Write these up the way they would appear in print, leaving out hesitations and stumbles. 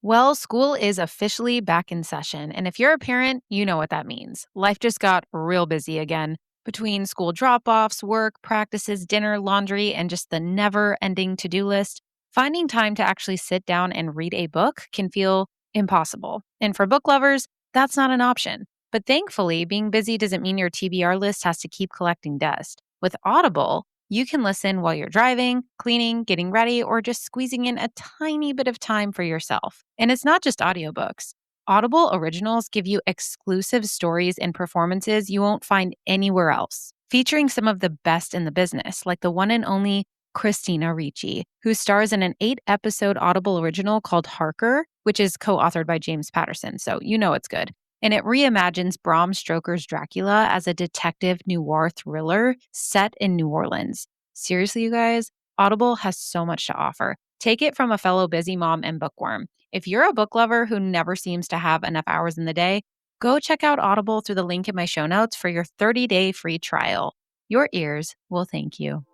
Well, school is officially back in session. And if you're a parent, you know what that means. Life just got real busy again between school drop offs, work, practices, dinner, laundry, and just the never ending to do list. Finding time to actually sit down and read a book can feel impossible. And for book lovers, that's not an option. But thankfully, being busy doesn't mean your TBR list has to keep collecting dust. With Audible, you can listen while you're driving, cleaning, getting ready, or just squeezing in a tiny bit of time for yourself. And it's not just audiobooks. Audible originals give you exclusive stories and performances you won't find anywhere else, featuring some of the best in the business, like the one and only Christina Ricci, who stars in an 8-episode Audible original called Harker, which is co-authored by James Patterson, so you know it's good. And it reimagines Bram Stoker's Dracula as a detective noir thriller set in New Orleans. Seriously, you guys, Audible has so much to offer. Take it from a fellow busy mom and bookworm. If you're a book lover who never seems to have enough hours in the day, go check out Audible through the link in my show notes for your 30-day free trial. Your ears will thank you.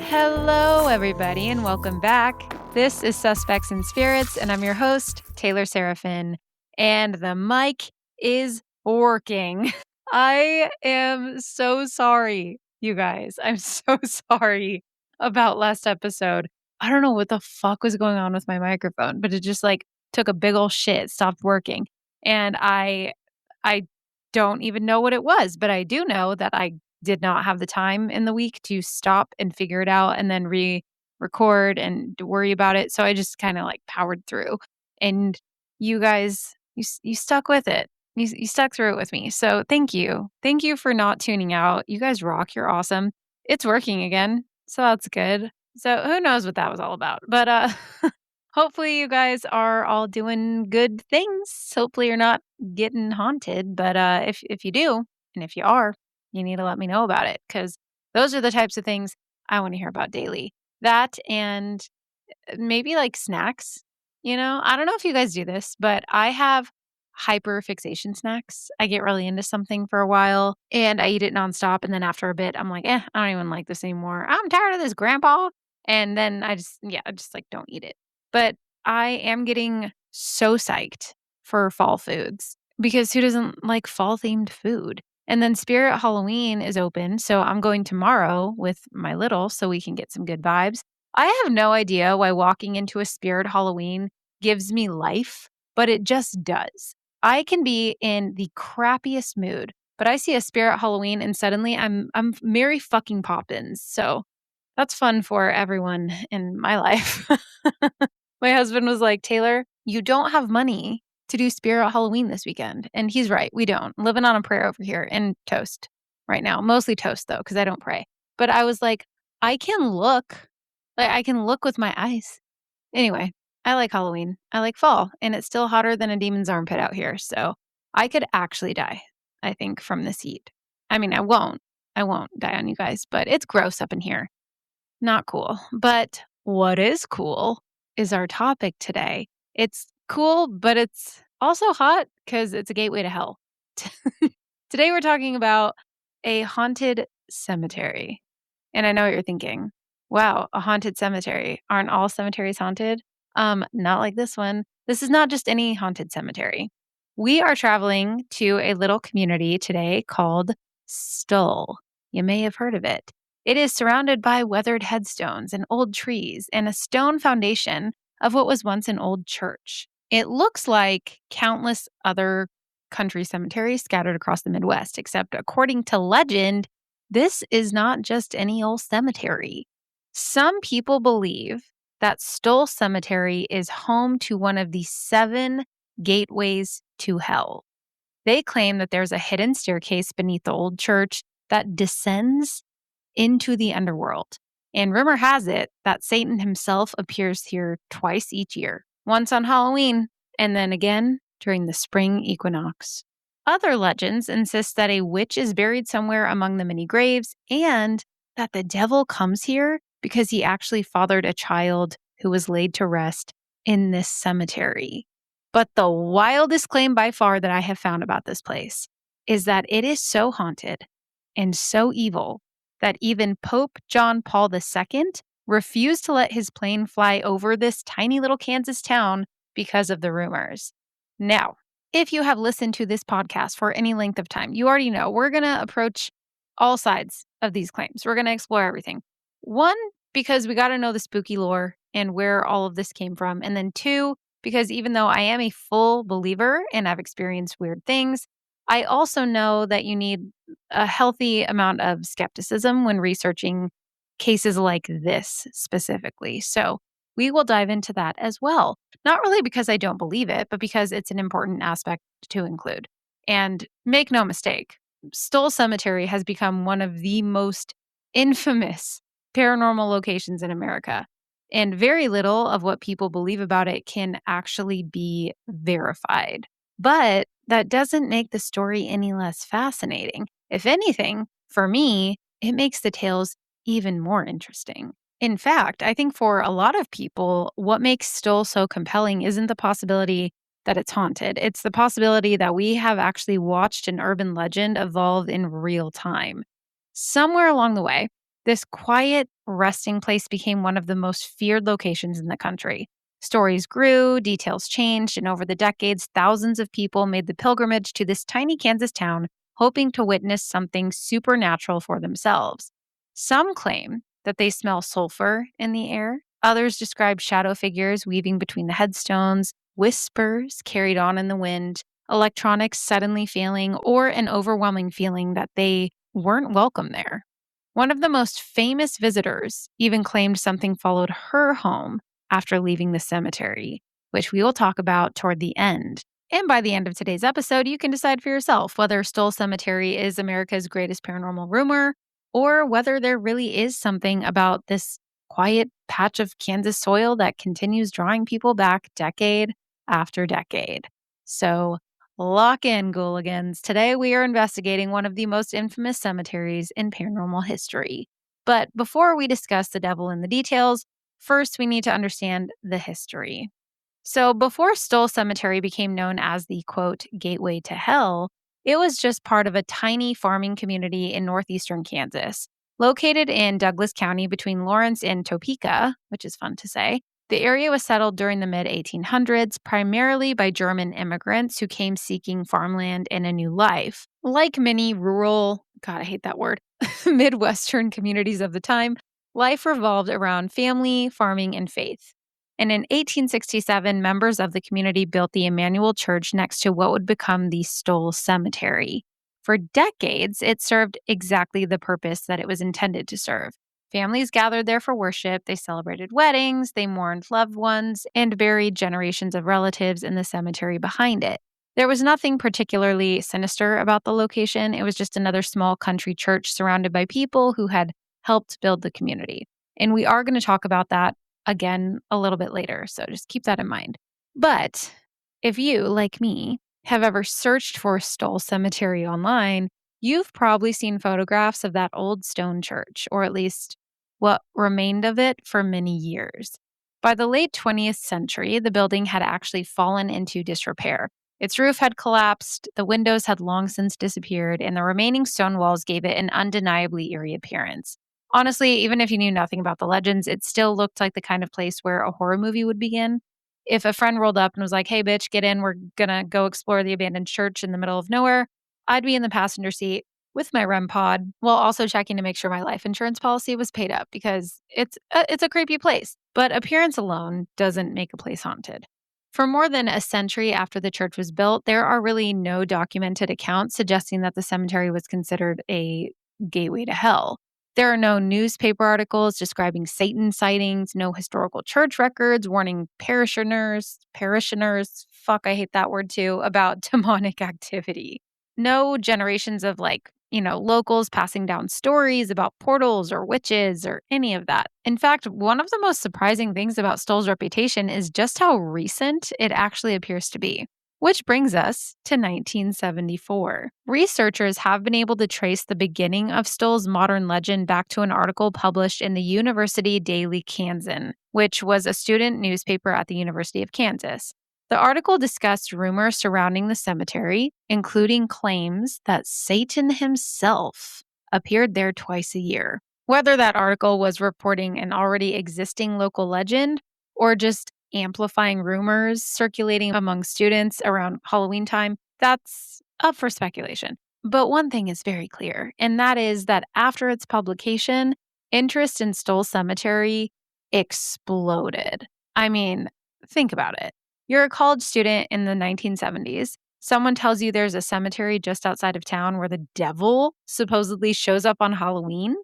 Hello, everybody, and welcome back. This is Suspects and Spirits, and I'm your host, Taylor Seraphin. And the mic is working. I am so sorry, you guys. I'm so sorry about last episode. I don't know what the fuck was going on with my microphone, but it just took a big old shit, stopped working. And I don't even know what it was, but I do know that I did not have the time in the week to stop and figure it out and then record and to worry about it. So I just kind of powered through. And you guys, you stuck with it. You stuck through it with me. So thank you. Thank you for not tuning out. You guys rock. You're awesome. It's working again. So that's good. So who knows what that was all about. But hopefully you guys are all doing good things. Hopefully you're not getting haunted. But if you do, and if you are, you need to let me know about it, because those are the types of things I want to hear about daily. That and maybe snacks. I don't know if you guys do this, but I have hyper fixation snacks. I get really into something for a while and I eat it nonstop. And then after a bit, I'm like, I don't even like this anymore. I'm tired of this, grandpa. And then I just don't eat it. But I am getting so psyched for fall foods, because who doesn't like fall themed food? And then Spirit Halloween is open. So I'm going tomorrow with my little so we can get some good vibes. I have no idea why walking into a Spirit Halloween gives me life, but it just does. I can be in the crappiest mood, but I see a Spirit Halloween and suddenly I'm Mary fucking Poppins. So that's fun for everyone in my life. My husband was like, "Taylor, you don't have money to do Spirit Halloween this weekend." And he's right. We don't. Living on a prayer over here and toast right now. Mostly toast though, because I don't pray. But I was like, I can look. I can look with my eyes. Anyway, I like Halloween. I like fall, and it's still hotter than a demon's armpit out here. So I could actually die, I think, from this heat. I mean, I won't. I won't die on you guys, but it's gross up in here. Not cool. But what is cool is our topic today. It's cool, but it's also hot because it's a gateway to hell. Today we're talking about a haunted cemetery. And I know what you're thinking. Wow, a haunted cemetery. Aren't all cemeteries haunted? Not like this one. This is not just any haunted cemetery. We are traveling to a little community today called Stull. You may have heard of it. It is surrounded by weathered headstones and old trees and a stone foundation of what was once an old church. It looks like countless other country cemeteries scattered across the Midwest, except according to legend, this is not just any old cemetery. Some people believe that Stull Cemetery is home to one of the 7 gateways to hell. They claim that there's a hidden staircase beneath the old church that descends into the underworld. And rumor has it that Satan himself appears here twice each year, once on Halloween and then again during the spring equinox. Other legends insist that a witch is buried somewhere among the many graves and that the devil comes here because he actually fathered a child who was laid to rest in this cemetery. But the wildest claim by far that I have found about this place is that it is so haunted and so evil that even Pope John Paul II refused to let his plane fly over this tiny little Kansas town because of the rumors. Now, if you have listened to this podcast for any length of time, you already know we're going to approach all sides of these claims. We're going to explore everything. One, because we got to know the spooky lore and where all of this came from. And then two, because even though I am a full believer and I've experienced weird things, I also know that you need a healthy amount of skepticism when researching cases like this specifically. So we will dive into that as well. Not really because I don't believe it, but because it's an important aspect to include. And make no mistake, Stull Cemetery has become one of the most infamous paranormal locations in America. And very little of what people believe about it can actually be verified. But that doesn't make the story any less fascinating. If anything, for me, it makes the tales even more interesting. In fact, I think for a lot of people, what makes Stull so compelling isn't the possibility that it's haunted. It's the possibility that we have actually watched an urban legend evolve in real time. Somewhere along the way, this quiet resting place became one of the most feared locations in the country. Stories grew, details changed, and over the decades, thousands of people made the pilgrimage to this tiny Kansas town, hoping to witness something supernatural for themselves. Some claim that they smell sulfur in the air. Others describe shadow figures weaving between the headstones, whispers carried on in the wind, electronics suddenly failing, or an overwhelming feeling that they weren't welcome there. One of the most famous visitors even claimed something followed her home after leaving the cemetery, which we will talk about toward the end. And by the end of today's episode, you can decide for yourself whether Stull Cemetery is America's greatest paranormal rumor or whether there really is something about this quiet patch of Kansas soil that continues drawing people back decade after decade. So, lock in, Gooligans. Today we are investigating one of the most infamous cemeteries in paranormal history. But before we discuss the devil in the details, first we need to understand the history. So before Stull Cemetery became known as the, quote, gateway to hell, it was just part of a tiny farming community in northeastern Kansas. Located in Douglas County between Lawrence and Topeka, which is fun to say, the area was settled during the mid-1800s primarily by German immigrants who came seeking farmland and a new life. Like many rural, God, I hate that word, Midwestern communities of the time, life revolved around family, farming, and faith. And in 1867, members of the community built the Emmanuel Church next to what would become the Stull Cemetery. For decades, it served exactly the purpose that it was intended to serve. Families gathered there for worship, they celebrated weddings, they mourned loved ones, and buried generations of relatives in the cemetery behind it. There was nothing particularly sinister about the location. It was just another small country church surrounded by people who had helped build the community. And we are going to talk about that again a little bit later, so just keep that in mind. But if you, like me, have ever searched for Stull Cemetery online, you've probably seen photographs of that old stone church, or at least what remained of it for many years. By the late 20th century, the building had actually fallen into disrepair. Its roof had collapsed, the windows had long since disappeared, and the remaining stone walls gave it an undeniably eerie appearance. Honestly, even if you knew nothing about the legends, it still looked like the kind of place where a horror movie would begin. If a friend rolled up and was like, hey, bitch, get in, we're gonna go explore the abandoned church in the middle of nowhere, I'd be in the passenger seat with my REM pod while also checking to make sure my life insurance policy was paid up because it's a creepy place. But appearance alone doesn't make a place haunted. For more than a century after the church was built, there are really no documented accounts suggesting that the cemetery was considered a gateway to hell. There are no newspaper articles describing Satan sightings, no historical church records warning parishioners, fuck, I hate that word too, about demonic activity. No generations of locals passing down stories about portals or witches or any of that. In fact, one of the most surprising things about Stull's reputation is just how recent it actually appears to be. Which brings us to 1974. Researchers have been able to trace the beginning of Stull's modern legend back to an article published in the University Daily Kansan, which was a student newspaper at the University of Kansas. The article discussed rumors surrounding the cemetery, including claims that Satan himself appeared there twice a year. Whether that article was reporting an already existing local legend or just amplifying rumors circulating among students around Halloween time, that's up for speculation. But one thing is very clear, and that is that after its publication, interest in Stull Cemetery exploded. I mean, think about it. You're a college student in the 1970s. Someone tells you there's a cemetery just outside of town where the devil supposedly shows up on Halloween.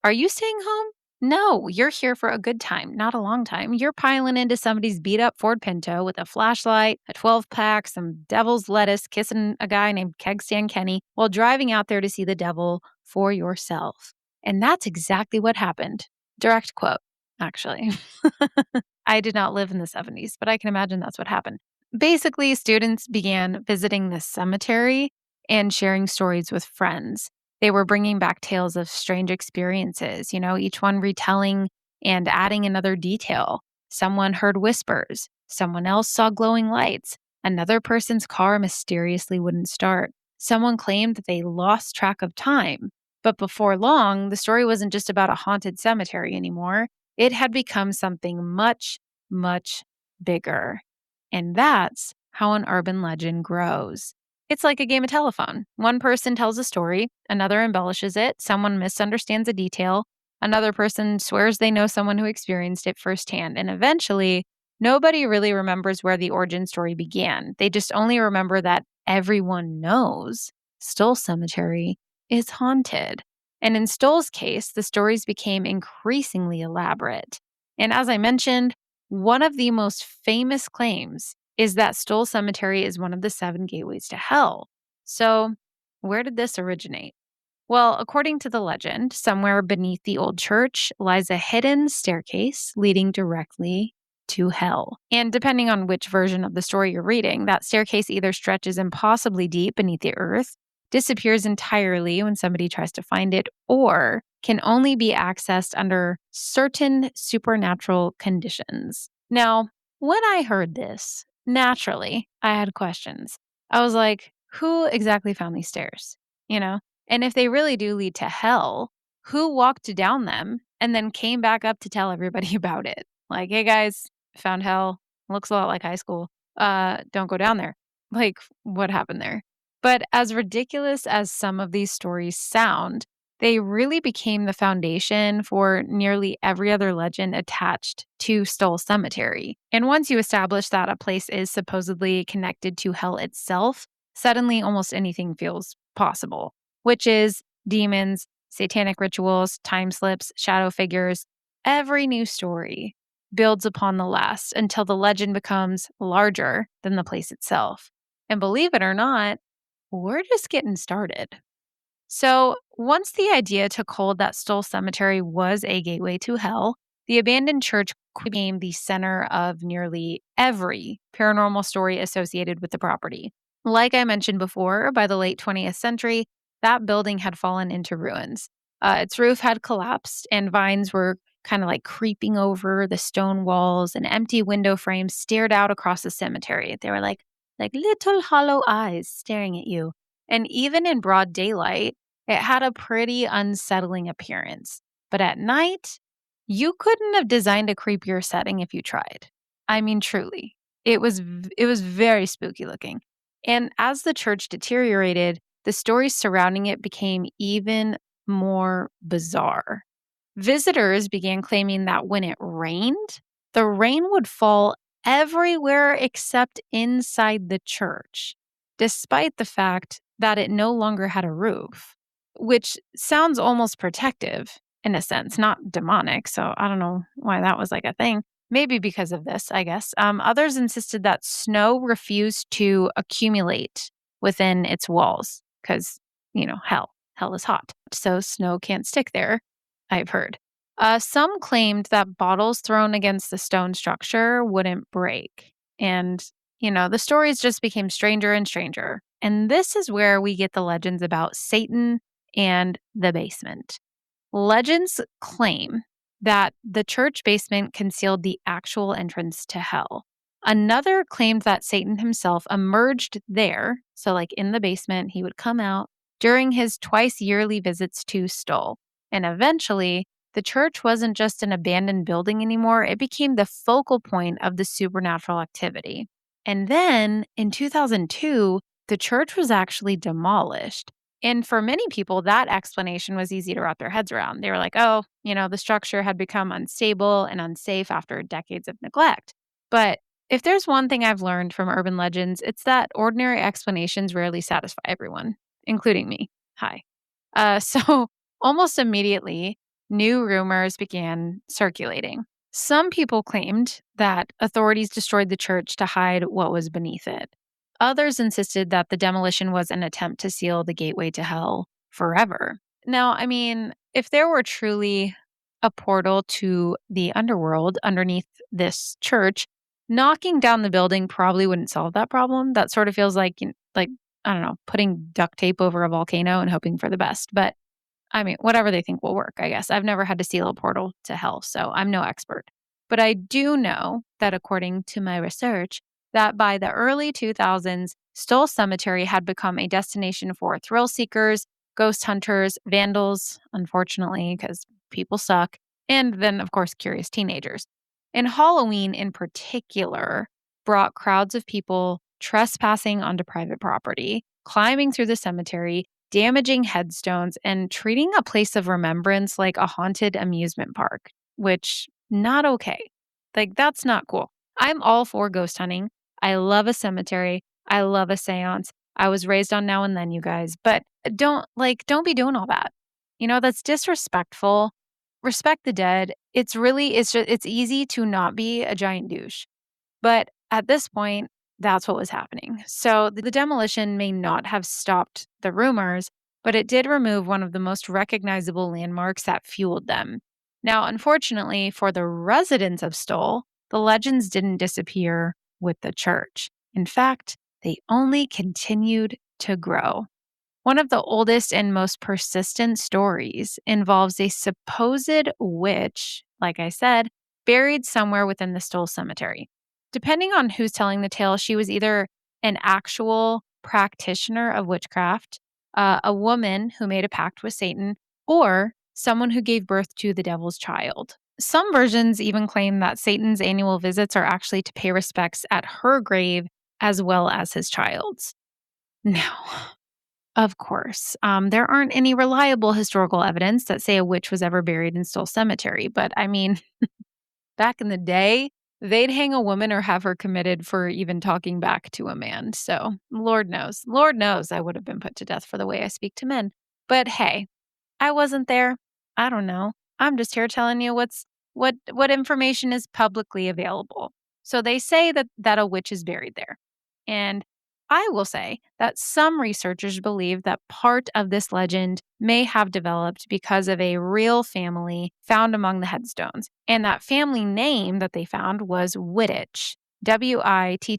Are you staying home? No, you're here for a good time, not a long time. You're piling into somebody's beat up Ford Pinto with a flashlight, a 12-pack, some devil's lettuce, kissing a guy named Keg Stan Kenny while driving out there to see the devil for yourself. And that's exactly what happened. Direct quote, actually. I did not live in the 70s, but I can imagine that's what happened. Basically, students began visiting this cemetery and sharing stories with friends. They were bringing back tales of strange experiences, each one retelling and adding another detail. Someone heard whispers. Someone else saw glowing lights. Another person's car mysteriously wouldn't start. Someone claimed that they lost track of time. But before long, the story wasn't just about a haunted cemetery anymore. It had become something much, much bigger. And that's how an urban legend grows. It's like a game of telephone. One person tells a story, another embellishes it, someone misunderstands a detail, another person swears they know someone who experienced it firsthand, and eventually, nobody really remembers where the origin story began. They just only remember that everyone knows Stull Cemetery is haunted. And in Stull's case, the stories became increasingly elaborate. And as I mentioned, one of the most famous claims is that Stull Cemetery is one of the 7 gateways to hell. So, where did this originate? Well, according to the legend, somewhere beneath the old church lies a hidden staircase leading directly to hell. And depending on which version of the story you're reading, that staircase either stretches impossibly deep beneath the earth, disappears entirely when somebody tries to find it, or can only be accessed under certain supernatural conditions. Now, when I heard this, naturally, I had questions. I was like, who exactly found these stairs? And if they really do lead to hell, who walked down them and then came back up to tell everybody about it? Like, hey guys, found hell. Looks a lot like high school. Don't go down there. Like, what happened there? But as ridiculous as some of these stories sound, they really became the foundation for nearly every other legend attached to Stull Cemetery. And once you establish that a place is supposedly connected to hell itself, suddenly almost anything feels possible. Witches, demons, satanic rituals, time slips, shadow figures. Every new story builds upon the last until the legend becomes larger than the place itself. And believe it or not, we're just getting started. So, once the idea took hold that Stull Cemetery was a gateway to hell, the abandoned church became the center of nearly every paranormal story associated with the property. Like I mentioned before, by the late 20th century, that building had fallen into ruins. Its roof had collapsed, and vines were kind of like creeping over the stone walls, and empty window frames stared out across the cemetery. They were like little hollow eyes staring at you. And even in broad daylight, it had a pretty unsettling appearance. But at night, you couldn't have designed a creepier setting if you tried. I mean, truly. It was very spooky looking. And as the church deteriorated, the stories surrounding it became even more bizarre. Visitors began claiming that when it rained, the rain would fall everywhere except inside the church, despite the fact that it no longer had a roof, which sounds almost protective in a sense, not demonic. So I don't know why that was like a thing. Maybe because of this, I guess. Others insisted that snow refused to accumulate within its walls because, hell is hot. So snow can't stick there, I've heard. Some claimed that bottles thrown against the stone structure wouldn't break. And, the stories just became stranger and stranger. And this is where we get the legends about Satan and the basement. Legends claim that the church basement concealed the actual entrance to hell. Another claimed that Satan himself emerged there. So, like in the basement, he would come out during his twice yearly visits to Stull. And eventually, the church wasn't just an abandoned building anymore, it became the focal point of the supernatural activity. And then in 2002, the church was actually demolished. And for many people, that explanation was easy to wrap their heads around. They were like, oh, the structure had become unstable and unsafe after decades of neglect. But if there's one thing I've learned from urban legends, it's that ordinary explanations rarely satisfy everyone, including me. Hi. So almost immediately, new rumors began circulating. Some people claimed that authorities destroyed the church to hide what was beneath it. Others insisted that the demolition was an attempt to seal the gateway to hell forever. Now, I mean, if there were truly a portal to the underworld underneath this church, knocking down the building probably wouldn't solve that problem. That sort of feels like, I don't know, putting duct tape over a volcano and hoping for the best. But I mean, whatever they think will work, I guess. I've never had to seal a portal to hell, so I'm no expert. But I do know that according to my research, that by the early 2000s, Stull Cemetery had become a destination for thrill seekers, ghost hunters, vandals, unfortunately, because people suck, and then, of course, curious teenagers. And Halloween in particular brought crowds of people trespassing onto private property, climbing through the cemetery, damaging headstones, and treating a place of remembrance like a haunted amusement park, which not okay. Like that's not cool. I'm all for ghost hunting. I love a cemetery. I love a seance. I was raised on Now and Then, you guys, but don't be doing all that. That's disrespectful. Respect the dead. It's easy to not be a giant douche. But at this point, that's what was happening. So the demolition may not have stopped the rumors, but it did remove one of the most recognizable landmarks that fueled them. Now, unfortunately for the residents of Stull, the legends didn't disappear with the church. In fact, they only continued to grow. One of the oldest and most persistent stories involves a supposed witch, like I said, buried somewhere within the Stull Cemetery. Depending on who's telling the tale, she was either an actual practitioner of witchcraft, a woman who made a pact with Satan, or someone who gave birth to the devil's child. Some versions even claim that Satan's annual visits are actually to pay respects at her grave as well as his child's. Now, of course, there aren't any reliable historical evidence that say a witch was ever buried in Stull Cemetery, but I mean, back in the day, they'd hang a woman or have her committed for even talking back to a man. So, Lord knows I would have been put to death for the way I speak to men. But hey, I wasn't there. I don't know. I'm just here telling you what information is publicly available. So they say that a witch is buried there. And I will say that some researchers believe that part of this legend may have developed because of a real family found among the headstones. And that family name that they found was Wittich, Wittich.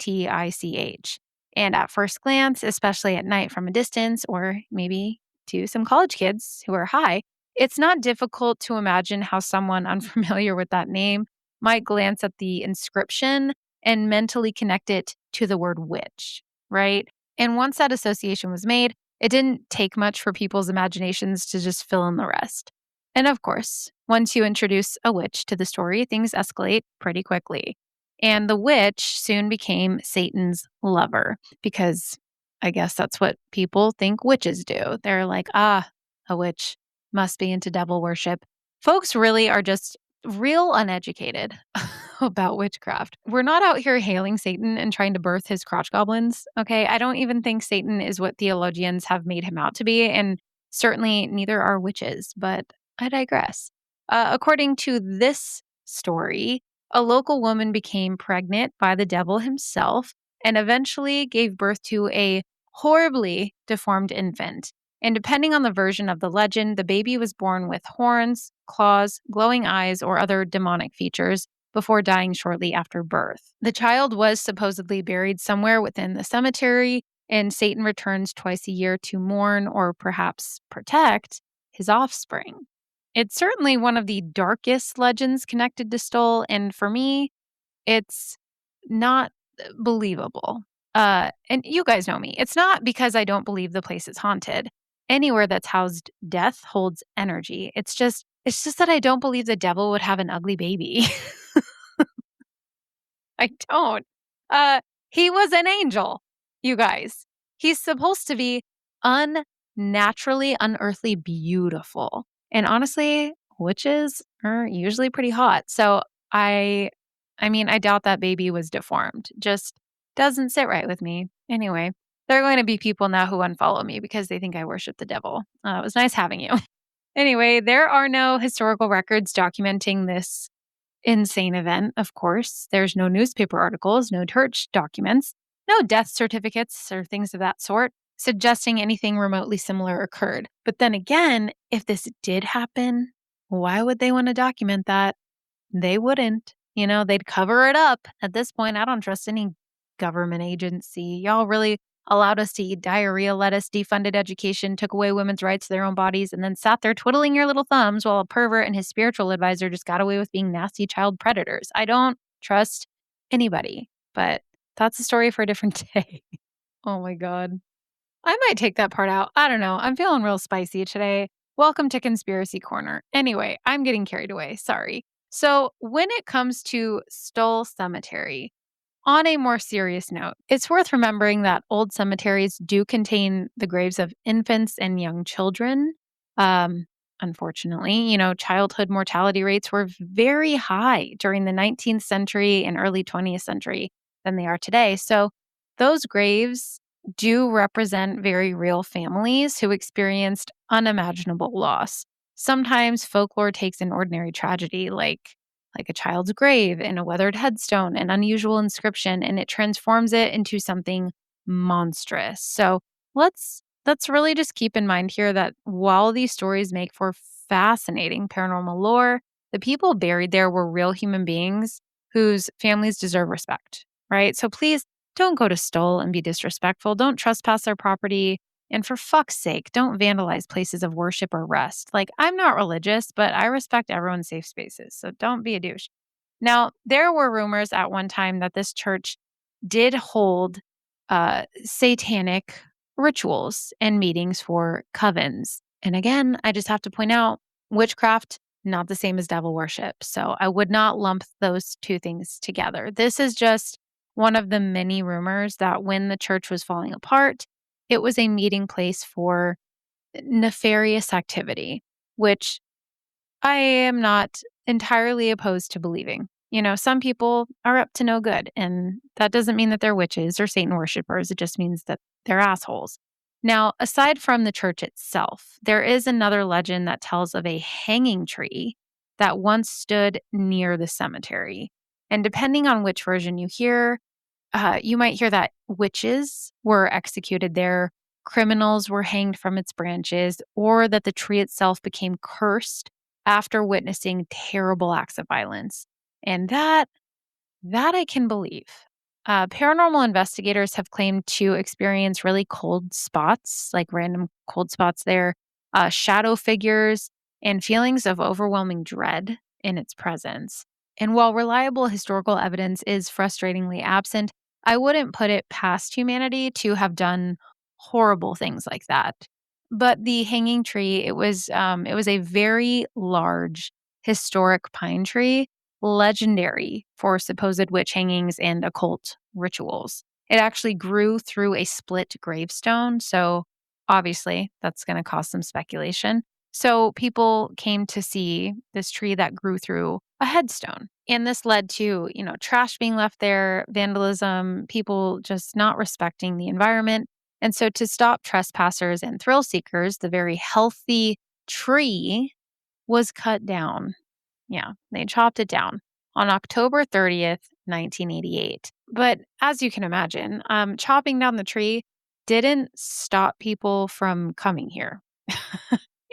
And at first glance, especially at night from a distance, or maybe to some college kids who are high, it's not difficult to imagine how someone unfamiliar with that name might glance at the inscription and mentally connect it to the word witch, right? And once that association was made, it didn't take much for people's imaginations to just fill in the rest. And of course, once you introduce a witch to the story, things escalate pretty quickly. And the witch soon became Satan's lover because I guess that's what people think witches do. They're like, a witch must be into devil worship. Folks really are just real uneducated about witchcraft. We're not out here hailing Satan and trying to birth his crotch goblins, okay? I don't even think Satan is what theologians have made him out to be, and certainly neither are witches, but I digress. According to this story, a local woman became pregnant by the devil himself and eventually gave birth to a horribly deformed infant. And depending on the version of the legend, the baby was born with horns, claws, glowing eyes, or other demonic features, before dying shortly after birth. The child was supposedly buried somewhere within the cemetery, and Satan returns twice a year to mourn or perhaps protect his offspring. It's certainly one of the darkest legends connected to Stull, and for me, it's not believable. And you guys know me. It's not because I don't believe the place is haunted. Anywhere that's housed death holds energy. It's just that I don't believe the devil would have an ugly baby. I don't. Uh, he was an angel, you guys. He's supposed to be unnaturally, unearthly beautiful. And honestly, witches are usually pretty hot. So I I mean, I doubt that baby was deformed. Just doesn't sit right with me. Anyway, there are going to be people now who unfollow me because they think I worship the devil. It was nice having you. Anyway, there are no historical records documenting this insane event, of course. There's no newspaper articles, no church documents, no death certificates or things of that sort suggesting anything remotely similar occurred. But then again, if this did happen, why would they want to document that? They wouldn't. They'd cover it up. At this point, I don't trust any government agency. Y'all really allowed us to eat diarrhea, let us defunded education, took away women's rights to their own bodies, and then sat there twiddling your little thumbs while a pervert and his spiritual advisor just got away with being nasty child predators. I don't trust anybody, but that's a story for a different day. Oh my God. I might take that part out. I don't know. I'm feeling real spicy today. Welcome to Conspiracy Corner. Anyway, I'm getting carried away. Sorry. So, when it comes to Stull Cemetery, on a more serious note, it's worth remembering that old cemeteries do contain the graves of infants and young children. Um, Unfortunately, childhood mortality rates were very high during the 19th century and early 20th century than they are today. So, those graves do represent very real families who experienced unimaginable loss. Sometimes folklore takes an ordinary tragedy like a child's grave and a weathered headstone, an unusual inscription, and it transforms it into something monstrous. So let's really just keep in mind here that while these stories make for fascinating paranormal lore, the people buried there were real human beings whose families deserve respect, right? So please don't go to Stull and be disrespectful. Don't trespass their property. And for fuck's sake, don't vandalize places of worship or rest. Like, I'm not religious, but I respect everyone's safe spaces. So don't be a douche. Now, there were rumors at one time that this church did hold satanic rituals and meetings for covens. And again, I just have to point out witchcraft, not the same as devil worship. So I would not lump those two things together. This is just one of the many rumors that when the church was falling apart, it was a meeting place for nefarious activity, which I am not entirely opposed to believing. Some people are up to no good, and that doesn't mean that they're witches or Satan worshipers. It just means that they're assholes. Now, aside from the church itself, there is another legend that tells of a hanging tree that once stood near the cemetery. And depending on which version you hear, you might hear that witches were executed there, criminals were hanged from its branches, or that the tree itself became cursed after witnessing terrible acts of violence. And that I can believe. Paranormal investigators have claimed to experience really cold spots, like random cold spots there, shadow figures, and feelings of overwhelming dread in its presence. And while reliable historical evidence is frustratingly absent, I wouldn't put it past humanity to have done horrible things like that. But the hanging tree, it was a very large historic pine tree, legendary for supposed witch hangings and occult rituals. It actually grew through a split gravestone, so obviously that's going to cause some speculation. So people came to see this tree that grew through a headstone. And this led to, trash being left there, vandalism, people just not respecting the environment. And so to stop trespassers and thrill seekers, the very healthy tree was cut down. Yeah, they chopped it down on October 30th, 1988. But as you can imagine, chopping down the tree didn't stop people from coming here.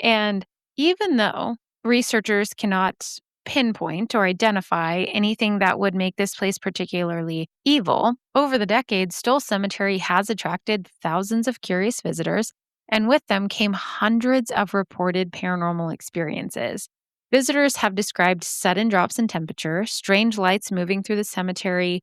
And even though researchers cannot pinpoint or identify anything that would make this place particularly evil, over the decades, Stull Cemetery has attracted thousands of curious visitors, and with them came hundreds of reported paranormal experiences. Visitors have described sudden drops in temperature, strange lights moving through the cemetery,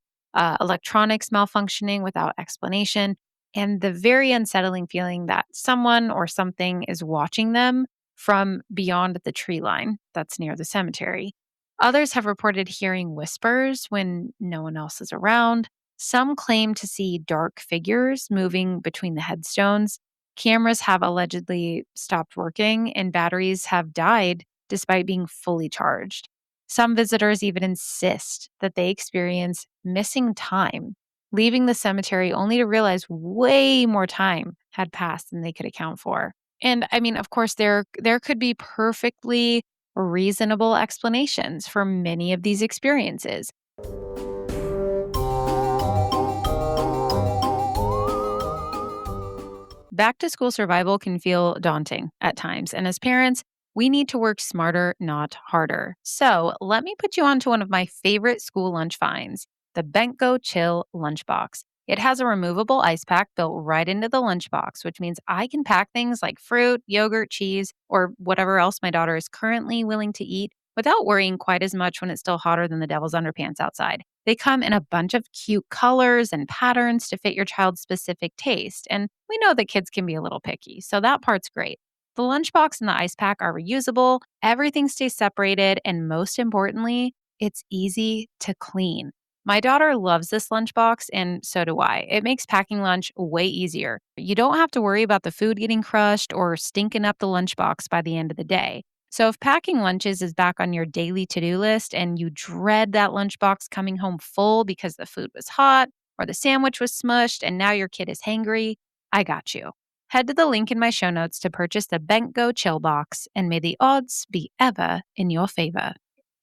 electronics malfunctioning without explanation, and the very unsettling feeling that someone or something is watching them from beyond the tree line that's near the cemetery. Others have reported hearing whispers when no one else is around. Some claim to see dark figures moving between the headstones. Cameras have allegedly stopped working, and batteries have died despite being fully charged. Some visitors even insist that they experience missing time, leaving the cemetery only to realize way more time had passed than they could account for. And I mean, of course, there could be perfectly reasonable explanations for many of these experiences. Back to school survival can feel daunting at times. And as parents, we need to work smarter, not harder. So let me put you on to one of my favorite school lunch finds, the Bentgo Chill Lunchbox. It has a removable ice pack built right into the lunchbox, which means I can pack things like fruit, yogurt, cheese, or whatever else my daughter is currently willing to eat without worrying quite as much when it's still hotter than the devil's underpants outside. They come in a bunch of cute colors and patterns to fit your child's specific taste. And we know that kids can be a little picky, so that part's great. The lunchbox and the ice pack are reusable, everything stays separated, and most importantly, it's easy to clean. My daughter loves this lunchbox, and so do I. It makes packing lunch way easier. You don't have to worry about the food getting crushed or stinking up the lunchbox by the end of the day. So, if packing lunches is back on your daily to do list and you dread that lunchbox coming home full because the food was hot or the sandwich was smushed and now your kid is hangry, I got you. Head to the link in my show notes to purchase the Bent Go Chill Box, and may the odds be ever in your favor.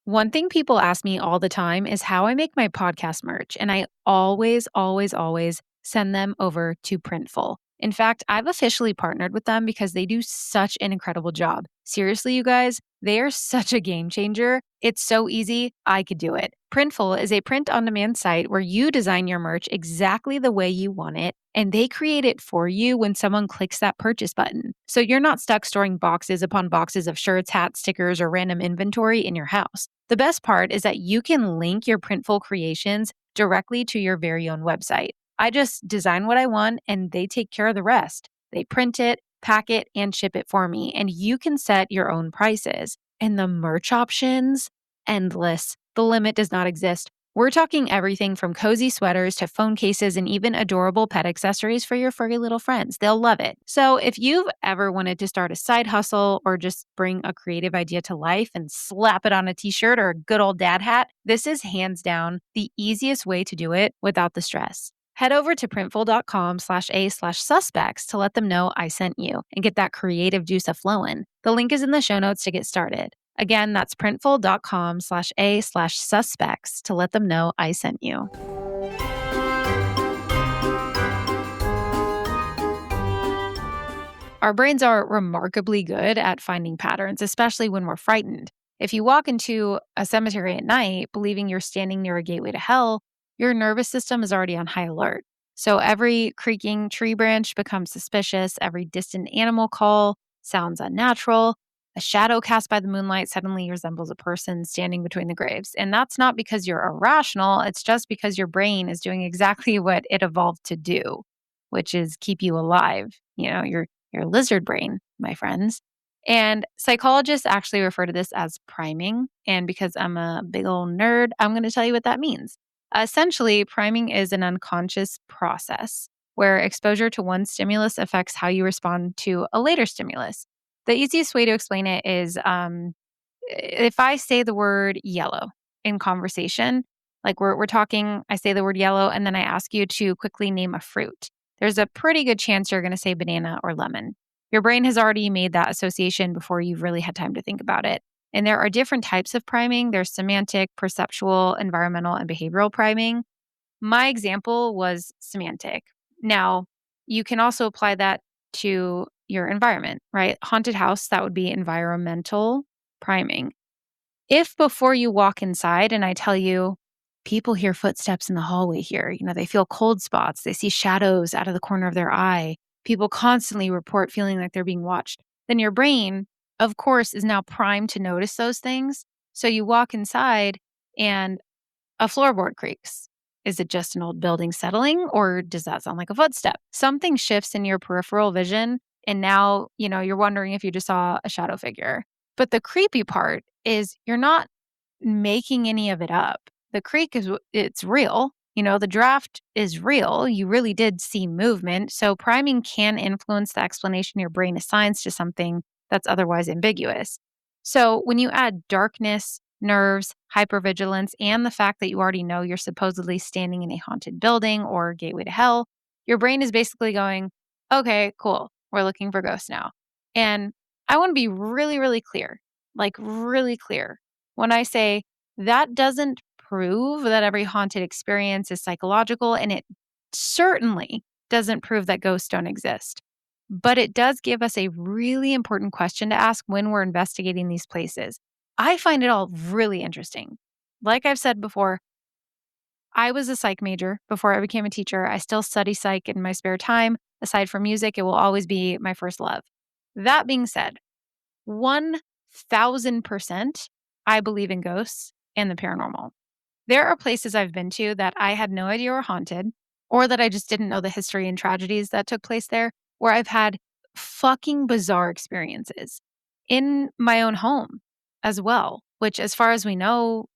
One thing people ask me all the time is how I make my podcast merch, and I always, always, always send them over to Printful. In fact, I've officially partnered with them because they do such an incredible job. Seriously, you guys, they are such a game changer. It's so easy, I could do it. Printful is a print on demand site where you design your merch exactly the way you want it, and they create it for you when someone clicks that purchase button. So you're not stuck storing boxes upon boxes of shirts, hats, stickers, or random inventory in your house. The best part is that you can link your Printful creations directly to your very own website. I just design what I want and they take care of the rest. They print it, pack it, and ship it for me. And you can set your own prices. And the merch options, endless. The limit does not exist. We're talking everything from cozy sweaters to phone cases and even adorable pet accessories for your furry little friends. They'll love it. So if you've ever wanted to start a side hustle or just bring a creative idea to life and slap it on a t-shirt or a good old dad hat, this is hands down the easiest way to do it without the stress. Head over to printful.com/a/suspects to let them know I sent you and get that creative juice a-flowing. The link is in the show notes to get started. Again, that's printful.com/a/suspects to let them know I sent you. Our brains are remarkably good at finding patterns, especially when we're frightened. If you walk into a cemetery at night believing you're standing near a gateway to hell, your nervous system is already on high alert. So every creaking tree branch becomes suspicious, every distant animal call sounds unnatural, a shadow cast by the moonlight suddenly resembles a person standing between the graves. And that's not because you're irrational, it's just because your brain is doing exactly what it evolved to do, which is keep you alive. Your lizard brain, my friends. And psychologists actually refer to this as priming. And because I'm a big old nerd, I'm going to tell you what that means. Essentially, priming is an unconscious process where exposure to one stimulus affects how you respond to a later stimulus. The easiest way to explain it is if I say the word yellow in conversation, like we're talking, I say the word yellow, and then I ask you to quickly name a fruit. There's a pretty good chance you're going to say banana or lemon. Your brain has already made that association before you've really had time to think about it. And there are different types of priming. There's semantic, perceptual, environmental, and behavioral priming. My example was semantic. Now, you can also apply that to your environment, right? Haunted house, that would be environmental priming. If before you walk inside and I tell you, people hear footsteps in the hallway here, they feel cold spots, they see shadows out of the corner of their eye, people constantly report feeling like they're being watched, then your brain, of course, is now primed to notice those things. So you walk inside and a floorboard creaks. Is it just an old building settling, or does that sound like a footstep? Something shifts in your peripheral vision, and now, you're wondering if you just saw a shadow figure. But the creepy part is you're not making any of it up. The creek it's real. The draft is real. You really did see movement. So priming can influence the explanation your brain assigns to something that's otherwise ambiguous. So when you add darkness, nerves, hypervigilance, and the fact that you already know you're supposedly standing in a haunted building or gateway to hell, your brain is basically going, okay, cool. We're looking for ghosts now. And I want to be really, really clear, like really clear when I say that doesn't prove that every haunted experience is psychological, and it certainly doesn't prove that ghosts don't exist. But it does give us a really important question to ask when we're investigating these places. I find it all really interesting. Like I've said before, I was a psych major before I became a teacher. I still study psych in my spare time. Aside from music, it will always be my first love. That being said, 1000%, I believe in ghosts and the paranormal. There are places I've been to that I had no idea were haunted, or that I just didn't know the history and tragedies that took place there, where I've had fucking bizarre experiences in my own home as well, which, as far as we know,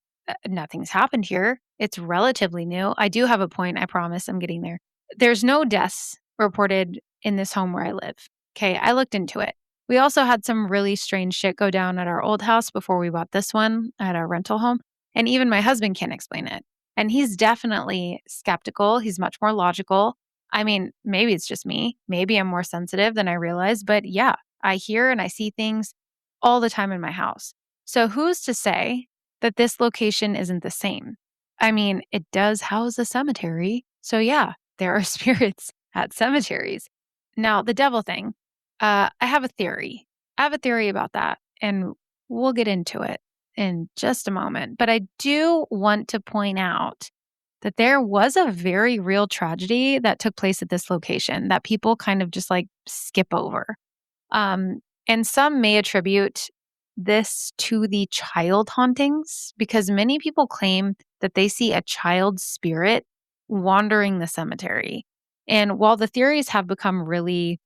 nothing's happened here. It's relatively new. I do have a point. I promise I'm getting there. There's no deaths reported in this home where I live. Okay. I looked into it. We also had some really strange shit go down at our old house before we bought this one at our rental home. And even my husband can't explain it. And he's definitely skeptical. He's much more logical. I mean, maybe it's just me. Maybe I'm more sensitive than I realize. But yeah, I hear and I see things all the time in my house. So who's to say that this location isn't the same? I mean, it does house a cemetery. So yeah, there are spirits at cemeteries. Now, the devil thing, I have a theory. I have a theory about that, and we'll get into it in just a moment. But I do want to point out that there was a very real tragedy that took place at this location that people kind of just like skip over. And some may attribute this to the child hauntings because many people claim that they see a child's spirit wandering the cemetery. And while the theories have become really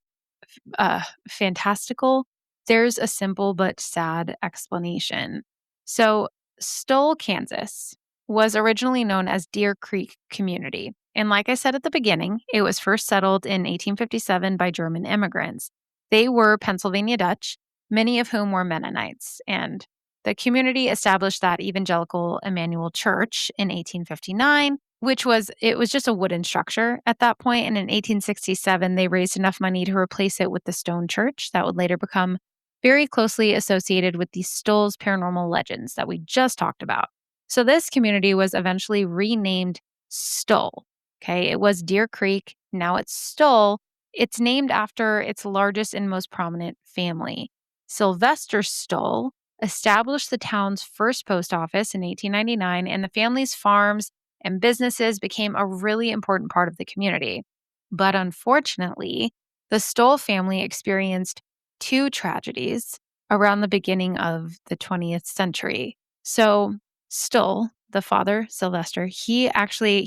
fantastical, there's a simple but sad explanation. So, Stull, Kansas was originally known as Deer Creek Community. And like I said at the beginning, it was first settled in 1857 by German immigrants. They were Pennsylvania Dutch, many of whom were Mennonites. And the community established that Evangelical Emmanuel Church in 1859, it was just a wooden structure at that point. And in 1867, they raised enough money to replace it with the stone church that would later become very closely associated with the Stull's paranormal legends that we just talked about. So this community was eventually renamed Stull. Okay, it was Deer Creek. Now it's Stull. It's named after its largest and most prominent family. Sylvester Stull established the town's first post office in 1899, and the family's farms and businesses became a really important part of the community. But unfortunately, the Stull family experienced two tragedies around the beginning of the 20th century. So, Stull, the father, Sylvester, he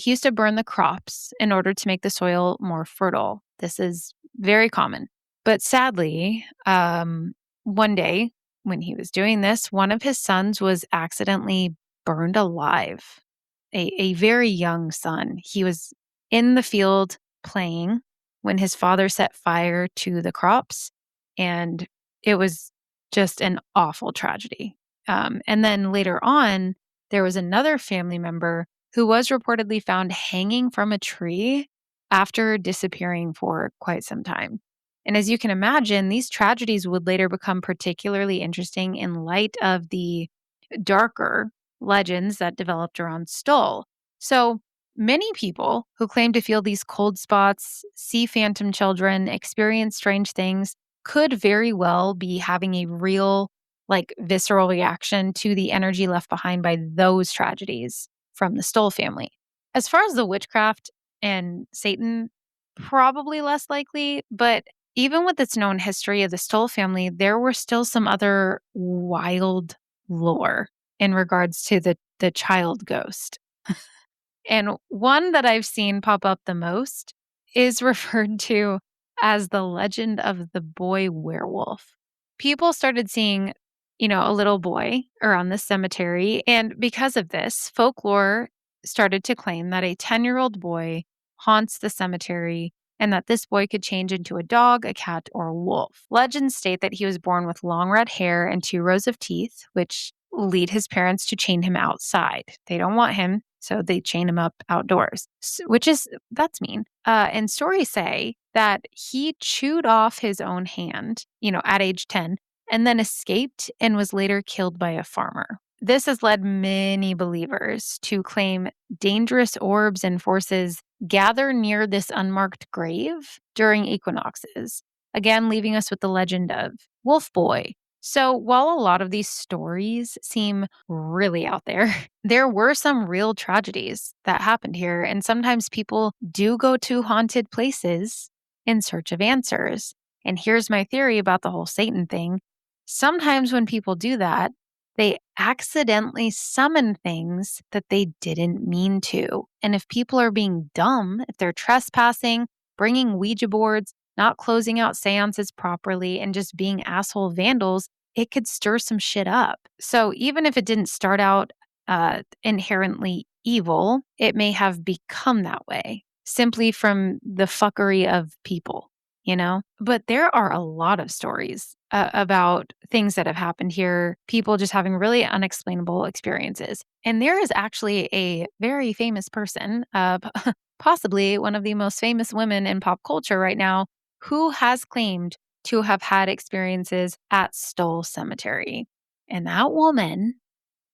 used to burn the crops in order to make the soil more fertile. This is very common. But sadly, one day when he was doing this, one of his sons was accidentally burned alive. A very young son. He was in the field playing when his father set fire to the crops, and it was just an awful tragedy. And then later on, there was another family member who was reportedly found hanging from a tree after disappearing for quite some time. And as you can imagine, these tragedies would later become particularly interesting in light of the darker legends that developed around Stull. So many people who claim to feel these cold spots, see phantom children, experience strange things, could very well be having a real like visceral reaction to the energy left behind by those tragedies from the Stull family. As far as the witchcraft and Satan, probably less likely, but even with its known history of the Stull family, there were still some other wild lore in regards to the child ghost. And one that I've seen pop up the most is referred to as the legend of the boy werewolf. People started seeing, a little boy around the cemetery. And because of this, folklore started to claim that a 10-year-old boy haunts the cemetery and that this boy could change into a dog, a cat, or a wolf. Legends state that he was born with long red hair and 2 rows of teeth, which lead his parents to chain him outside. They don't want him, so they chain him up outdoors, that's mean. And stories say that he chewed off his own hand, at age 10, and then escaped and was later killed by a farmer. This has led many believers to claim dangerous orbs and forces gather near this unmarked grave during equinoxes, again, leaving us with the legend of Wolf Boy. So, while a lot of these stories seem really out there, there were some real tragedies that happened here, and sometimes people do go to haunted places in search of answers. And here's my theory about the whole Satan thing. Sometimes when people do that, they accidentally summon things that they didn't mean to. And if people are being dumb, if they're trespassing, bringing Ouija boards, not closing out seances properly, and just being asshole vandals, it could stir some shit up. So even if it didn't start out inherently evil, it may have become that way simply from the fuckery of people. But there are a lot of stories about things that have happened here, people just having really unexplainable experiences. And there is actually a very famous person, possibly one of the most famous women in pop culture right now, who has claimed to have had experiences at Stull Cemetery. And that woman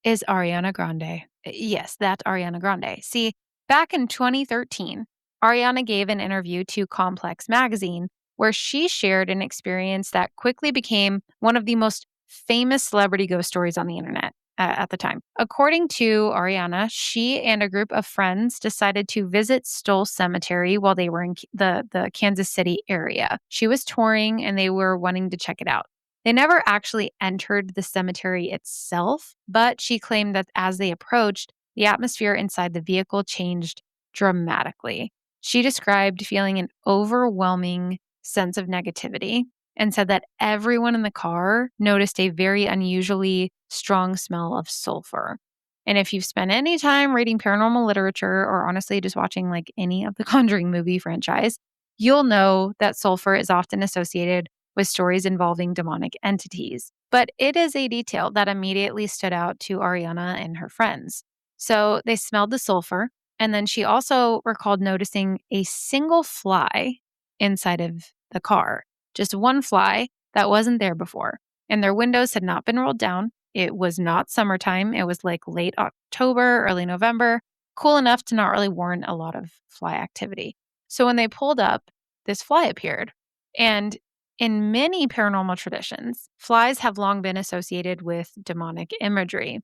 is Ariana Grande. Yes, that Ariana Grande. See, back in 2013, Ariana gave an interview to Complex magazine where she shared an experience that quickly became one of the most famous celebrity ghost stories on the internet at the time. According to Ariana, she and a group of friends decided to visit Stull Cemetery while they were in the Kansas City area. She was touring and they were wanting to check it out. They never actually entered the cemetery itself, but she claimed that as they approached, the atmosphere inside the vehicle changed dramatically. She described feeling an overwhelming sense of negativity and said that everyone in the car noticed a very unusually strong smell of sulfur. And if you've spent any time reading paranormal literature or honestly just watching like any of the Conjuring movie franchise, you'll know that sulfur is often associated with stories involving demonic entities. But it is a detail that immediately stood out to Ariana and her friends. So they smelled the sulfur, and then she also recalled noticing a single fly inside of the car, just one fly that wasn't there before. And their windows had not been rolled down. It was not summertime. It was like late October, early November, cool enough to not really warrant a lot of fly activity. So when they pulled up, this fly appeared. And in many paranormal traditions, flies have long been associated with demonic imagery.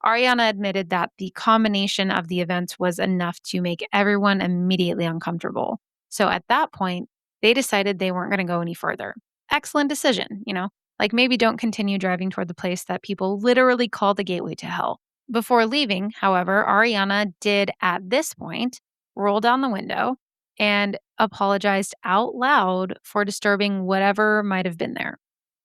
Ariana admitted that the combination of the events was enough to make everyone immediately uncomfortable. So at that point, they decided they weren't going to go any further. Excellent decision. Like maybe don't continue driving toward the place that people literally call the gateway to hell. Before leaving, however, Ariana did at this point roll down the window and apologized out loud for disturbing whatever might have been there.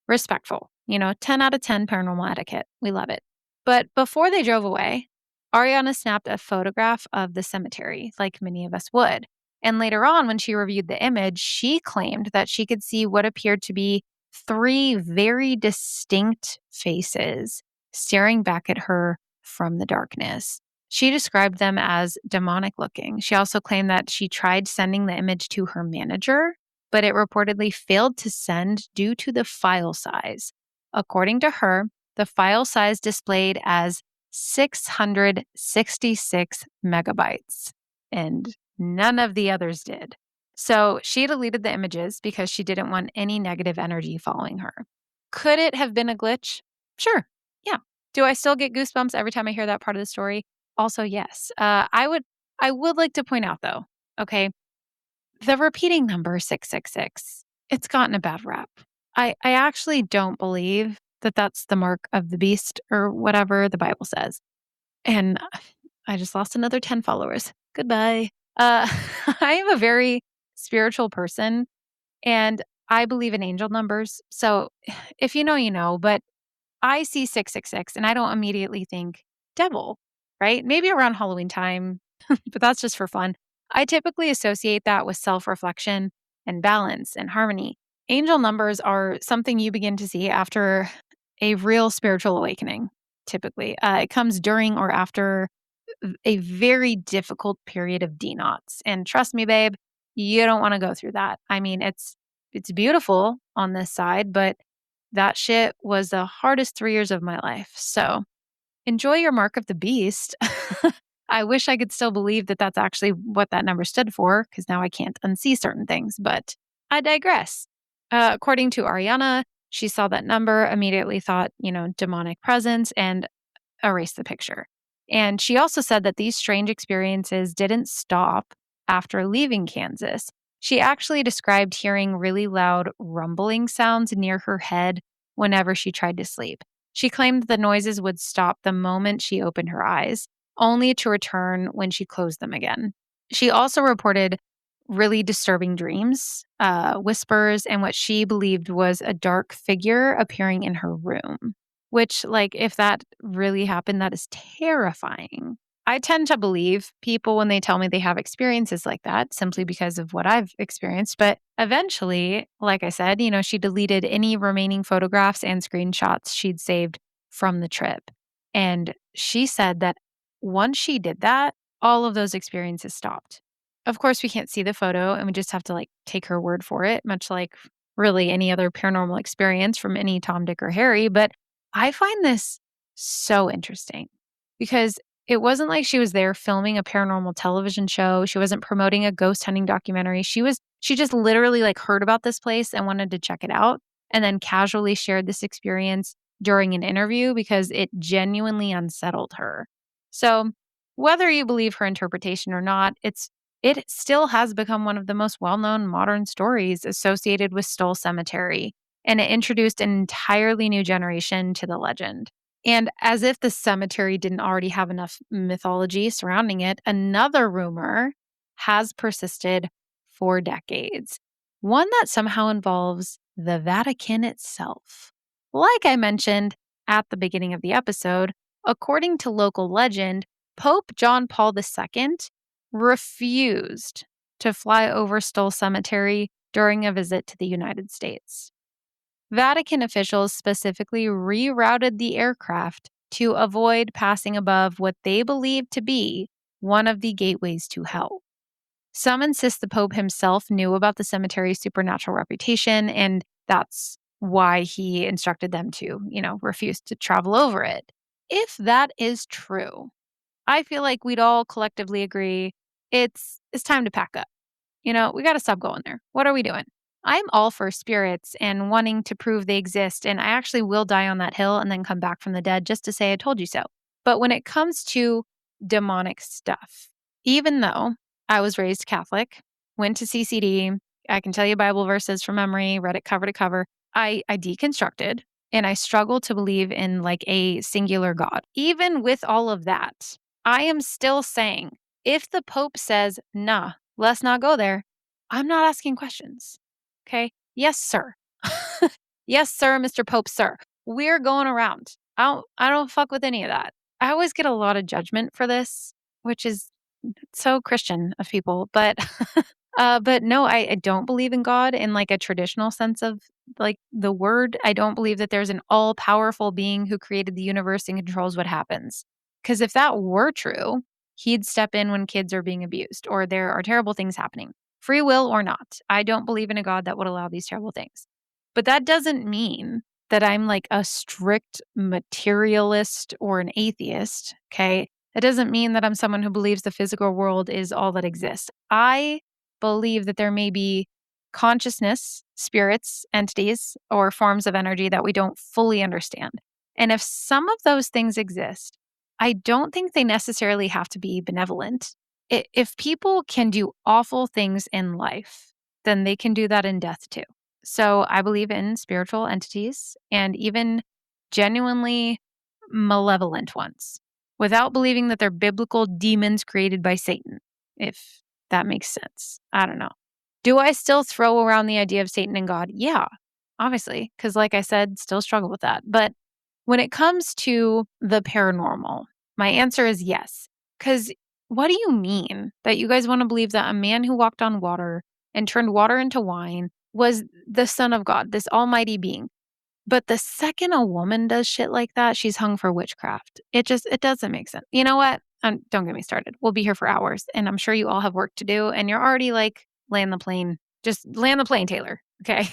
Respectful, 10 out of 10 paranormal etiquette. We love it. But before they drove away, Ariana snapped a photograph of the cemetery, like many of us would. And later on, when she reviewed the image, she claimed that she could see what appeared to be 3 very distinct faces staring back at her from the darkness. She described them as demonic looking. She also claimed that she tried sending the image to her manager, but it reportedly failed to send due to the file size. According to her, the file size displayed as 666 megabytes, and none of the others did. So she deleted the images because she didn't want any negative energy following her. Could it have been a glitch? Sure. Yeah. Do I still get goosebumps every time I hear that part of the story? Also, yes. I would like to point out though, okay, the repeating number 666, it's gotten a bad rap. I actually don't believe that that's the mark of the beast or whatever the Bible says. And I just lost another 10 followers. Goodbye. I am a very spiritual person and I believe in angel numbers. So if you know, you know, but I see 666 and I don't immediately think devil, right? Maybe around Halloween time, but that's just for fun. I typically associate that with self reflection and balance and harmony. Angel numbers are something you begin to see after a real spiritual awakening, typically. It comes during or after a very difficult period of denots. And trust me, babe, you don't want to go through that. I mean, it's beautiful on this side, but that shit was the hardest 3 years of my life. So enjoy your mark of the beast. I wish I could still believe that that's actually what that number stood for, because now I can't unsee certain things, but I digress. According to Ariana, she saw that number, immediately thought, demonic presence, and erase the picture. And she also said that these strange experiences didn't stop after leaving Kansas. She actually described hearing really loud rumbling sounds near her head whenever she tried to sleep. She claimed the noises would stop the moment she opened her eyes, only to return when she closed them again. She also reported really disturbing dreams, whispers, and what she believed was a dark figure appearing in her room. Which, like, if that really happened, that is terrifying. I tend to believe people when they tell me they have experiences like that simply because of what I've experienced. But eventually, like I said, she deleted any remaining photographs and screenshots she'd saved from the trip. And she said that once she did that, all of those experiences stopped. Of course, we can't see the photo and we just have to like take her word for it, much like really any other paranormal experience from any Tom, Dick, or Harry. But I find this so interesting because it wasn't like she was there filming a paranormal television show. She wasn't promoting a ghost hunting documentary. She just literally like heard about this place and wanted to check it out and then casually shared this experience during an interview because it genuinely unsettled her. So, whether you believe her interpretation or not, it still has become one of the most well-known modern stories associated with Stull Cemetery, and it introduced an entirely new generation to the legend. And as if the cemetery didn't already have enough mythology surrounding it, another rumor has persisted for decades. One that somehow involves the Vatican itself. Like I mentioned at the beginning of the episode, according to local legend, Pope John Paul II refused to fly over Stull Cemetery during a visit to the United States. Vatican officials specifically rerouted the aircraft to avoid passing above what they believed to be one of the gateways to hell. Some insist the Pope himself knew about the cemetery's supernatural reputation, and that's why he instructed them to, refuse to travel over it. If that is true, I feel like we'd all collectively agree it's time to pack up. We got to stop going there. What are we doing? I'm all for spirits and wanting to prove they exist, and I actually will die on that hill and then come back from the dead just to say I told you so. But when it comes to demonic stuff, even though I was raised Catholic, went to CCD, I can tell you Bible verses from memory, read it cover to cover, I deconstructed and I struggle to believe in like a singular God. Even with all of that, I am still saying if the Pope says, nah, let's not go there, I'm not asking questions. Okay. Yes, sir. Yes, sir, Mr. Pope, sir. We're going around. I don't fuck with any of that. I always get a lot of judgment for this, which is so Christian of people, but but no, I don't believe in God in like a traditional sense of like the word. I don't believe that there's an all-powerful being who created the universe and controls what happens. Because if that were true, he'd step in when kids are being abused or there are terrible things happening. Free will or not. I don't believe in a God that would allow these terrible things. But that doesn't mean that I'm like a strict materialist or an atheist, okay? That doesn't mean that I'm someone who believes the physical world is all that exists. I believe that there may be consciousness, spirits, entities, or forms of energy that we don't fully understand. And if some of those things exist, I don't think they necessarily have to be benevolent. If people can do awful things in life, then they can do that in death too. So I believe in spiritual entities and even genuinely malevolent ones without believing that they're biblical demons created by Satan, if that makes sense. I don't know. Do I still throw around the idea of Satan and God? Yeah, obviously, because like I said, still struggle with that. But when it comes to the paranormal, my answer is yes. Because what do you mean that you guys want to believe that a man who walked on water and turned water into wine was the son of God, this almighty being? But the second a woman does shit like that, she's hung for witchcraft. It doesn't make sense. You know what? Don't get me started. We'll be here for hours, and I'm sure you all have work to do, and you're already like, land the plane. Just land the plane, Taylor. Okay.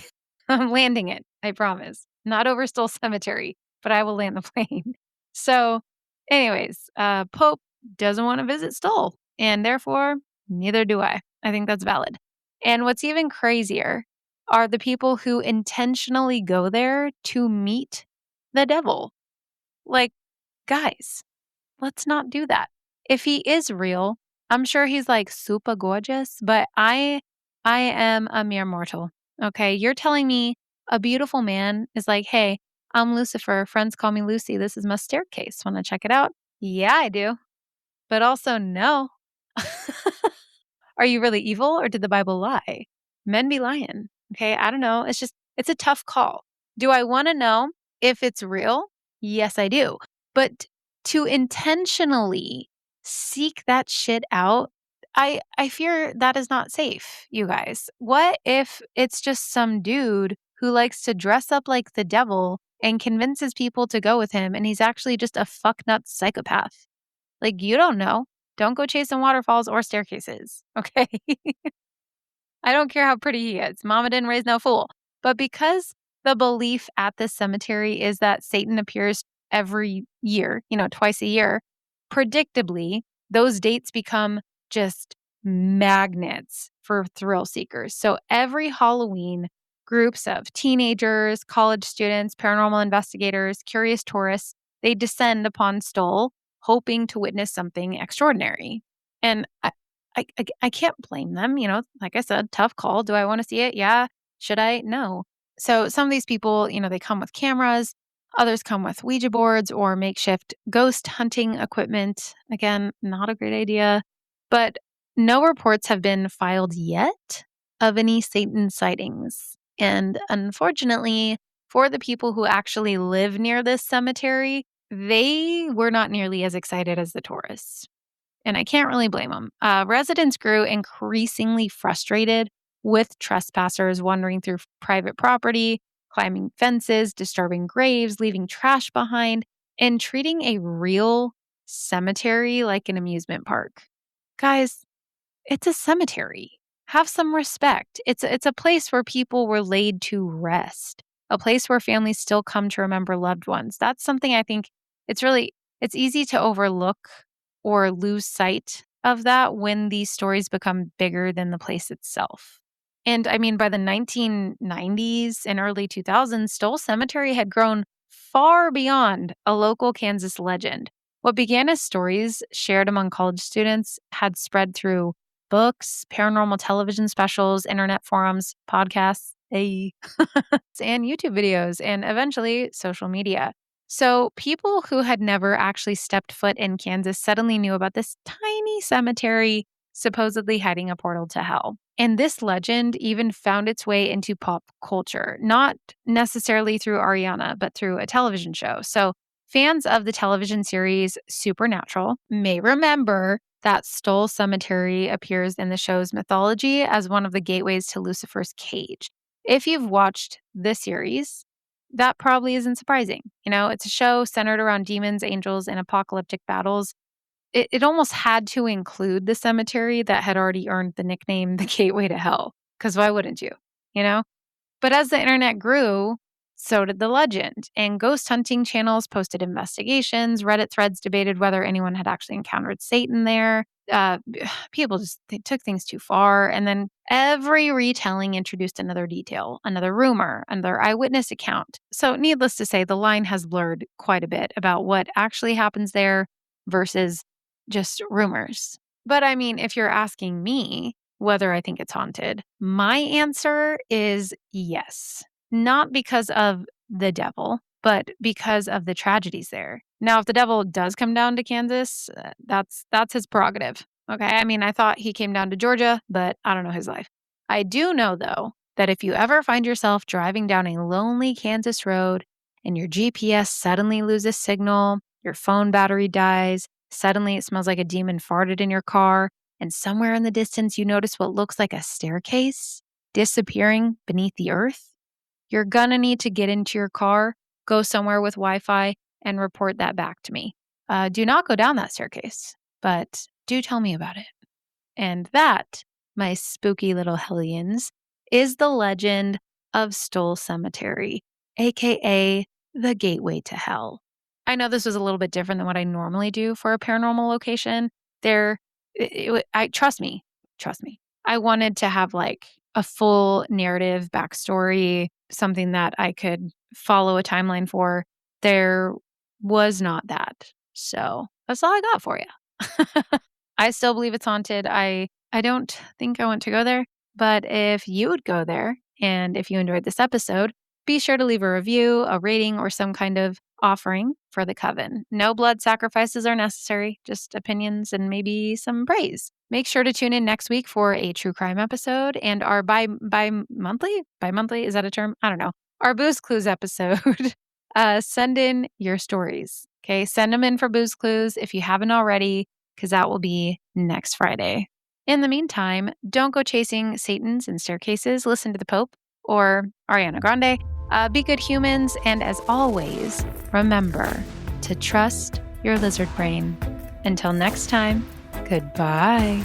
I'm landing it. I promise. Not over Stull Cemetery, but I will land the plane. So, anyways, Pope doesn't want to visit Stull, and therefore, neither do I. I think that's valid. And what's even crazier are the people who intentionally go there to meet the devil. Like, guys, let's not do that. If he is real, I'm sure he's like super gorgeous, but I am a mere mortal. Okay, you're telling me a beautiful man is like, "Hey, I'm Lucifer. Friends call me Lucy. This is my staircase. Want to check it out?" Yeah, I do. But also no. Are you really evil or did the Bible lie? Men be lying. Okay. I don't know. It's a tough call. Do I want to know if it's real? Yes, I do. But to intentionally seek that shit out, I fear that is not safe, you guys. What if it's just some dude who likes to dress up like the devil and convinces people to go with him and he's actually just a fucknut psychopath? Like, you don't know. Don't go chasing waterfalls or staircases, okay? I don't care how pretty he is. Mama didn't raise no fool. But because the belief at this cemetery is that Satan appears every year, twice a year, predictably, those dates become just magnets for thrill seekers. So every Halloween, groups of teenagers, college students, paranormal investigators, curious tourists, they descend upon Stull hoping to witness something extraordinary. And I can't blame them. Like I said, tough call. Do I want to see it? Yeah. Should I? No. So some of these people, they come with cameras. Others come with Ouija boards or makeshift ghost hunting equipment. Again, not a great idea. But no reports have been filed yet of any Satan sightings. And unfortunately, for the people who actually live near this cemetery, they were not nearly as excited as the tourists. And I can't really blame them. Residents grew increasingly frustrated with trespassers wandering through private property, climbing fences, disturbing graves, leaving trash behind, and treating a real cemetery like an amusement park. Guys, it's a cemetery. Have some respect. It's a place where people were laid to rest, a place where families still come to remember loved ones. That's something I think it's easy to overlook or lose sight of that when these stories become bigger than the place itself. And I mean, by the 1990s and early 2000s, Stull Cemetery had grown far beyond a local Kansas legend. What began as stories shared among college students had spread through books, paranormal television specials, internet forums, podcasts, and YouTube videos, and eventually social media. So people who had never actually stepped foot in Kansas suddenly knew about this tiny cemetery supposedly hiding a portal to hell. And this legend even found its way into pop culture, not necessarily through Ariana, but through a television show. So fans of the television series Supernatural may remember that Stull Cemetery appears in the show's mythology as one of the gateways to Lucifer's cage. If you've watched the series, that probably isn't surprising. It's a show centered around demons, angels, and apocalyptic battles. It almost had to include the cemetery that had already earned the nickname the Gateway to Hell. Because why wouldn't you? You know? But as the internet grew, So did the legend. And ghost hunting channels posted investigations. Reddit threads debated whether anyone had actually encountered Satan there. Uh, People just they took things too far. And then every retelling introduced another detail, another rumor, another eyewitness account. So, needless to say, the line has blurred quite a bit about what actually happens there versus just rumors. But I mean, if you're asking me whether I think it's haunted, my answer is yes. Not because of the devil, but because of the tragedies there. Now, if the devil does come down to Kansas, that's his prerogative. Okay, I mean, I thought he came down to Georgia, but I don't know his life. I do know though that if you ever find yourself driving down a lonely Kansas road and your GPS suddenly loses signal, your phone battery dies, suddenly it smells like a demon farted in your car, and somewhere in the distance you notice what looks like a staircase disappearing beneath the earth, you're gonna need to get into your car, go somewhere with Wi Fi, and report that back to me. Do not go down that staircase, but do tell me about it. And that, my spooky little hellions, is the legend of Stull Cemetery, aka the gateway to hell. I know this was a little bit different than what I normally do for a paranormal location. There, I trust me. I wanted to have like a full narrative backstory, something that I could follow a timeline for. There was not that. So that's all I got for you. I still believe it's haunted. I don't think I want to go there, but if you would go there and if you enjoyed this episode, be sure to leave a review, a rating, or some kind of offering for the coven. No blood sacrifices are necessary, just opinions and maybe some praise. Make sure to tune in next week for a true crime episode and our bi-monthly, is that a term? I don't know. Our Booze Clues episode. Send in your stories. Okay, send them in for Booze Clues if you haven't already, because that will be next Friday. In the meantime, don't go chasing Satans and staircases. Listen to the Pope or Ariana Grande. Be good humans. And as always, remember to trust your lizard brain. Until next time, goodbye.